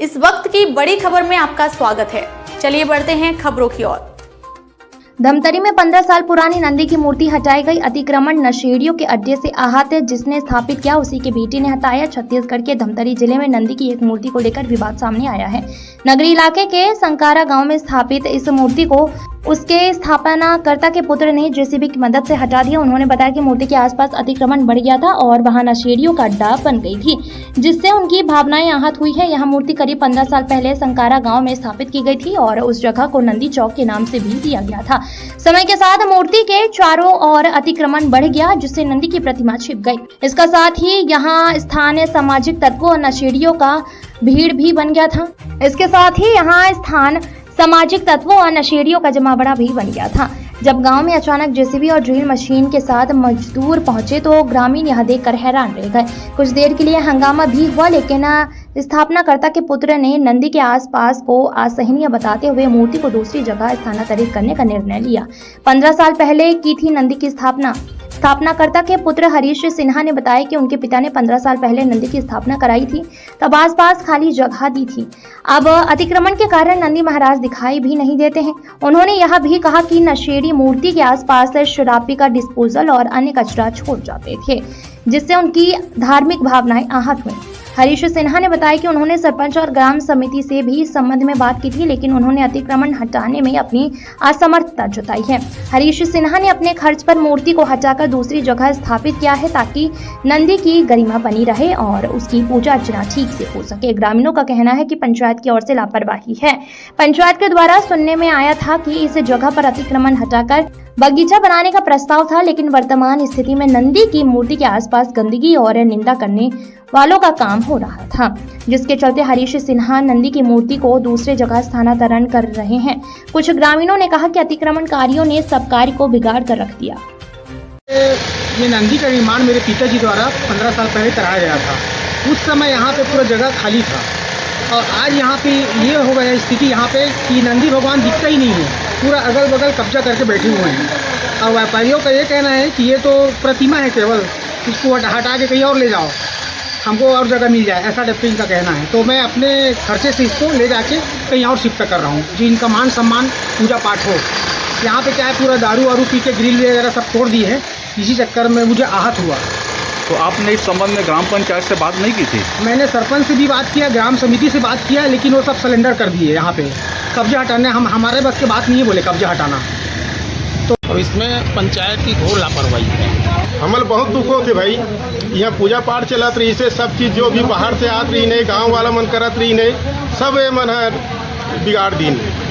इस वक्त की बड़ी खबर में आपका स्वागत है। चलिए बढ़ते हैं खबरों की ओर। धमतरी में 15 साल पुरानी नंदी की मूर्ति हटाई गई। अतिक्रमण नशेड़ियों के अड्डे से आहत है, जिसने स्थापित किया उसी के बेटे ने हटाया। छत्तीसगढ़ के धमतरी जिले में नंदी की एक मूर्ति को लेकर विवाद सामने आया है। नगरी इलाके के संकारा गांव में स्थापित इस मूर्ति को उसके स्थापनाकर्ता के पुत्र ने जेसीबी की मदद से हटा दिया। उन्होंने बताया कि मूर्ति के आसपास अतिक्रमण बढ़ गया था और वहां नशेड़ियों का अड्डा बन गई थी, जिससे उनकी भावनाएं आहत हुई है। यह मूर्ति करीब 15 साल पहले संकारा गांव में स्थापित की गई थी और उस जगह को नंदी चौक के नाम से भी दिया गया था। समय के साथ मूर्ति के चारों ओर अतिक्रमण बढ़ गया, जिससे नंदी की प्रतिमा छिप गई। इसका साथ ही यहाँ स्थानीय सामाजिक तत्वों और नशेड़ियों का भीड़ भी बन गया था। इसके साथ ही यहाँ स्थान सामाजिक तत्वों और नशेड़ियों का जमावड़ा भी बन गया था। जब गांव में अचानक जेसीबी और ड्रिल मशीन के साथ मजदूर पहुंचे तो ग्रामीण यह देखकर हैरान रह गए। कुछ देर के लिए हंगामा भी हुआ, लेकिन स्थापनाकर्ता के पुत्र ने नंदी के आसपास को असहनीय बताते हुए मूर्ति को दूसरी जगह स्थानांतरित करने का निर्णय लिया। 15 साल पहले की थी नंदी की स्थापनाकर्ता के पुत्र हरीश सिन्हा ने बताया कि उनके पिता ने 15 साल पहले नंदी की स्थापना कराई थी, तब आसपास खाली जगह दी थी। अब अतिक्रमण के कारण नंदी महाराज दिखाई भी नहीं देते हैं। उन्होंने यह भी कहा कि नशेड़ी मूर्ति के आसपास शराबी का डिस्पोजल और अन्य कचरा छोड़ जाते थे, जिससे उनकी धार्मिक भावनाएं आहत हुई। हरीश सिन्हा ने बताया कि उन्होंने सरपंच और ग्राम समिति से भी इस संबंध में बात की थी, लेकिन उन्होंने अतिक्रमण हटाने में अपनी असमर्थता जताई है। हरीश सिन्हा ने अपने खर्च पर मूर्ति को हटाकर दूसरी जगह स्थापित किया है, ताकि नंदी की गरिमा बनी रहे और उसकी पूजा अर्चना ठीक से हो सके। ग्रामीणों का कहना है कि पंचायत की ओर से लापरवाही है। पंचायत के द्वारा सुनने में आया था कि इस जगह पर अतिक्रमण हटाकर बगीचा बनाने का प्रस्ताव था, लेकिन वर्तमान स्थिति में नंदी की मूर्ति के आसपास गंदगी और निंदा करने वालों का काम हो रहा था, जिसके चलते हरीश सिन्हा नंदी की मूर्ति को दूसरे जगह स्थानांतरण कर रहे हैं। कुछ ग्रामीणों ने कहा कि अतिक्रमणकारियों ने सब कार्य को बिगाड़ कर रख दिया। ये नंदी का निर्माण मेरे पिताजी द्वारा 15 साल पहले कराया गया था। उस समय यहाँ पे पूरा जगह खाली था और आज यहाँ पे ये हो गया स्थिति यहाँ पे कि नंदी भगवान दिखता ही नहीं है, पूरा अगल बगल कब्जा करके बैठे हुए हैं। और व्यापारियों का ये कहना है कि ये तो प्रतिमा है, केवल इसको हटा के कहीं और ले जाओ, हमको और जगह मिल जाए, ऐसा टाइप का कहना है। तो मैं अपने खर्चे से इसको ले जाके कहीं और शिफ्ट कर रहा हूँ, जो इनका मान सम्मान पूजा पाठ हो। यहाँ पे क्या है, पूरा दारू वारू पी के ग्रिल वगैरह सब तोड़ दिए हैं, इसी चक्कर में मुझे आहत हुआ। तो आपने इस संबंध में ग्राम पंचायत से बात नहीं की थी? मैंने सरपंच से भी बात किया, ग्राम समिति से बात किया, लेकिन वो सब सिलेंडर कर दिए। यहाँ पे कब्जा हटाने हमारे बस की बात नहीं है, बोले कब्जा हटाना। तो इसमें पंचायत की घोर लापरवाही है। हमल बहुत दुख होते भाई, यहाँ पूजा पाठ चलत रही से सब चीज़ जो भी बाहर से आत रही नहीं, गाँव वाला मन करत रही नहीं, सब ये मन है बिगाड़ दीन।